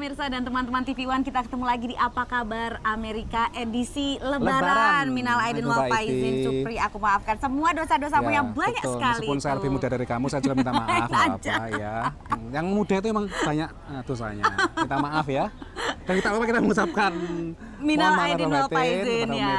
pemirsa dan teman-teman TV One, kita ketemu lagi di Apa Kabar Amerika edisi Lebaran. Minal aidin wal faizin, Supri, aku maafkan semua dosa-dosamu yang banyak sekali. Meskipun saya lebih muda dari kamu, saya juga minta maaf. Apa ya? Yang muda itu emang banyak dosanya. Minta maaf ya. Dan kita lupa kita mengucapkan Minal aidin wal faizin ya.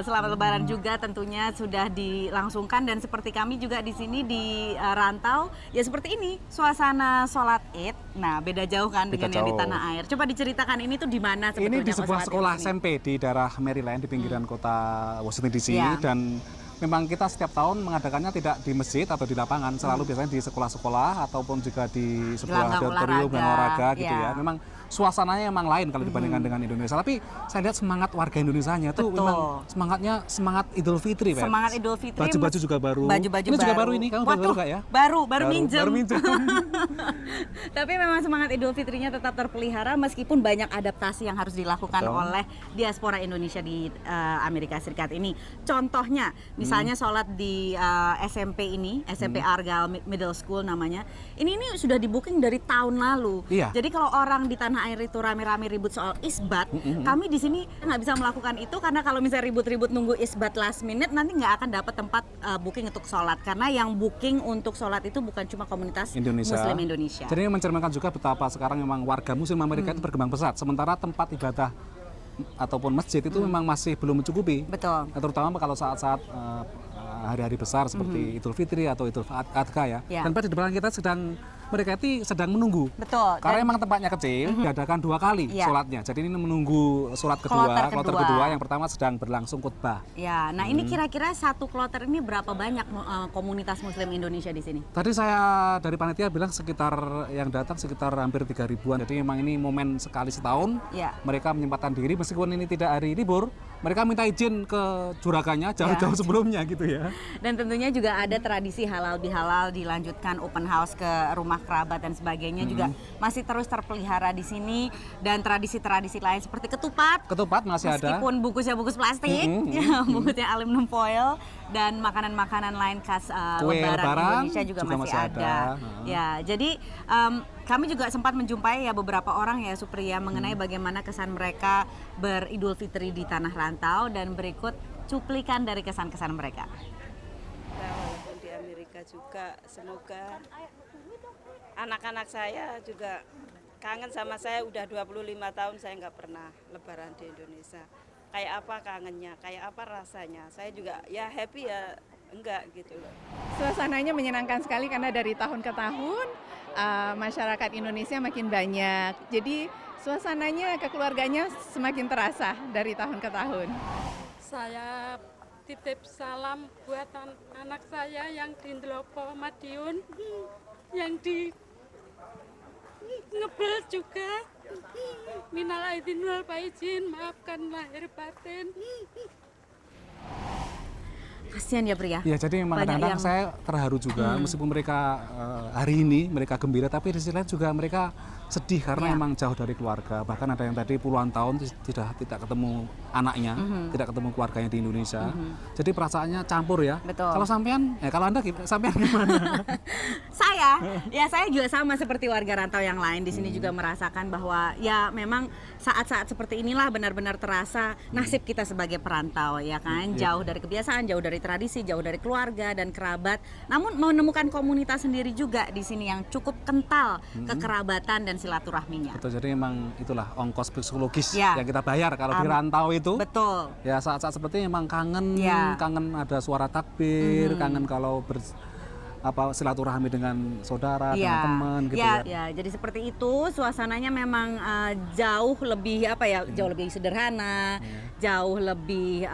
Selamat Selamat Lebaran juga tentunya sudah dilangsungkan, dan seperti kami juga di sini di rantau ya seperti ini suasana sholat Id. Nah, beda jauh kan dengan yang di tanah air. Coba diceritakan ini tuh di mana sebetulnya? Ini di sebuah sekolah SMP di daerah Maryland di pinggiran kota Washington DC dan memang kita setiap tahun mengadakannya tidak di masjid atau di lapangan, selalu biasanya di sekolah-sekolah ataupun juga di sebuah auditorium dan olahraga gitu ya. Memang suasananya emang lain kalau dibandingkan dengan Indonesia. Tapi saya lihat semangat warga Indonesianya tuh memang semangatnya semangat Idul Fitri, Beb. Semangat Idul Fitri. Baju-baju juga baru. Baju-baju ini juga baru ini, kamu baru gak ya? Baru minjem. Baru minjem. Tapi memang semangat Idul Fitrinya tetap terpelihara meskipun banyak adaptasi yang harus dilakukan oleh diaspora Indonesia di Amerika Serikat ini. Contohnya, misalnya sholat di SMP ini, SMP Argyle Middle School namanya. Ini sudah di booking dari tahun lalu. Iya. Jadi kalau orang di tanah air itu rame-rame ribut soal isbat, kami di sini nggak bisa melakukan itu karena kalau misalnya ribut-ribut nunggu isbat last minute nanti nggak akan dapat tempat booking untuk sholat, karena yang booking untuk sholat itu bukan cuma komunitas Muslim Indonesia. Jadi ini mencerminkan juga betapa sekarang memang warga Muslim Amerika itu berkembang pesat, sementara tempat ibadah ataupun masjid itu memang masih belum mencukupi. Betul. Terutama kalau saat-saat hari-hari besar seperti Idul Fitri atau Idul Adha ya. Dan pada di belakang kita mereka itu sedang menunggu. Betul. Karena memang tempatnya kecil, diadakan 2 kali sholatnya. Jadi ini menunggu sholat kloter kedua. Yang pertama sedang berlangsung khutbah. Ya, nah ini kira-kira satu kloter ini berapa banyak komunitas Muslim Indonesia di sini? Tadi saya dari panitia bilang yang datang sekitar hampir 3.000-an. Jadi memang ini momen sekali setahun. Mereka menyempatkan diri meskipun ini tidak hari libur. Mereka minta izin ke juragannya jauh-jauh sebelumnya gitu ya. Dan tentunya juga ada tradisi halal bihalal, dilanjutkan open house ke rumah kerabat dan sebagainya juga masih terus terpelihara di sini, dan tradisi-tradisi lain seperti ketupat masih ada. Meskipun bungkusnya bungkus plastik, bungkusnya aluminium foil, dan makanan-makanan lain khas Lebaran Indonesia juga masih ada. Ya, jadi kami juga sempat menjumpai ya beberapa orang ya Supriya mengenai bagaimana kesan mereka beridul fitri di tanah rantau, dan berikut cuplikan dari kesan-kesan mereka. Nah, walaupun di Amerika juga, semoga anak-anak saya juga kangen sama saya. Udah 25 tahun saya nggak pernah lebaran di Indonesia. Kayak apa kangennya, kayak apa rasanya. Saya juga ya happy ya enggak gitu loh. Suasananya menyenangkan sekali karena dari tahun ke tahun masyarakat Indonesia makin banyak. Jadi suasananya, kekeluarganya semakin terasa dari tahun ke tahun. Saya titip salam buat anak saya yang di Ndlopo Madiun, yang di Ngebel juga. Minal aidin wal faizin, maafkan lahir batin. Kasihan ya Pria. Ya, jadi memang kadang-kadang saya terharu juga meskipun mereka hari ini mereka gembira, tapi di sisi lain juga mereka sedih karena memang jauh dari keluarga. Bahkan ada yang tadi puluhan tahun tidak ketemu anaknya, tidak ketemu keluarganya di Indonesia. Jadi perasaannya campur ya. Betul. Kalau sampean, kalau Anda sampean gimana? Saya juga sama seperti warga rantau yang lain di sini juga merasakan bahwa ya memang saat-saat seperti inilah benar-benar terasa nasib kita sebagai perantau ya kan, jauh dari kebiasaan, jauh dari tradisi, jauh dari keluarga dan kerabat. Namun menemukan komunitas sendiri juga di sini yang cukup kental kekerabatan dan silaturahminya. Betul, jadi memang itulah ongkos psikologis yang kita bayar kalau di rantau itu. Betul. Ya saat-saat seperti ini memang kangen ada suara takbir, kangen kalau silaturahmi dengan saudara, dengan teman gitu ya. Ya, jadi seperti itu suasananya memang jauh lebih jauh lebih sederhana, jauh lebih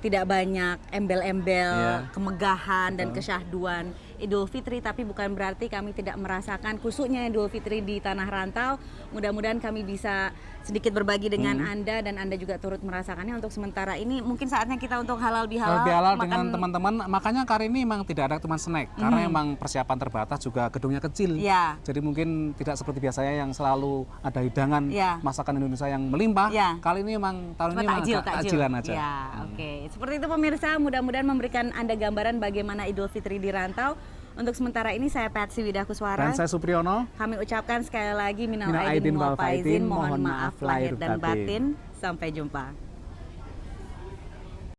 tidak banyak embel-embel kemegahan dan kesyahduan Idul Fitri, tapi bukan berarti kami tidak merasakan kusuknya Idul Fitri di tanah rantau. Mudah-mudahan kami bisa sedikit berbagi dengan Anda, dan Anda juga turut merasakannya. Untuk sementara ini mungkin saatnya kita untuk halal bihalal dengan teman-teman. Makanya kali ini memang tidak ada teman snack karena memang persiapan terbatas, juga gedungnya kecil. Jadi mungkin tidak seperti biasanya yang selalu ada hidangan masakan Indonesia yang melimpah. Kali ini memang tahun ini takjilan aja. Oke. Seperti itu pemirsa, mudah-mudahan memberikan Anda gambaran bagaimana Idul Fitri di rantau. Untuk sementara ini saya Patsy Widakuswara. Dan saya Supriyono. Kami ucapkan sekali lagi minal Minal aidin aidin wal wal faizin, faizin, mohon maaf lahir dan batin. Sampai jumpa.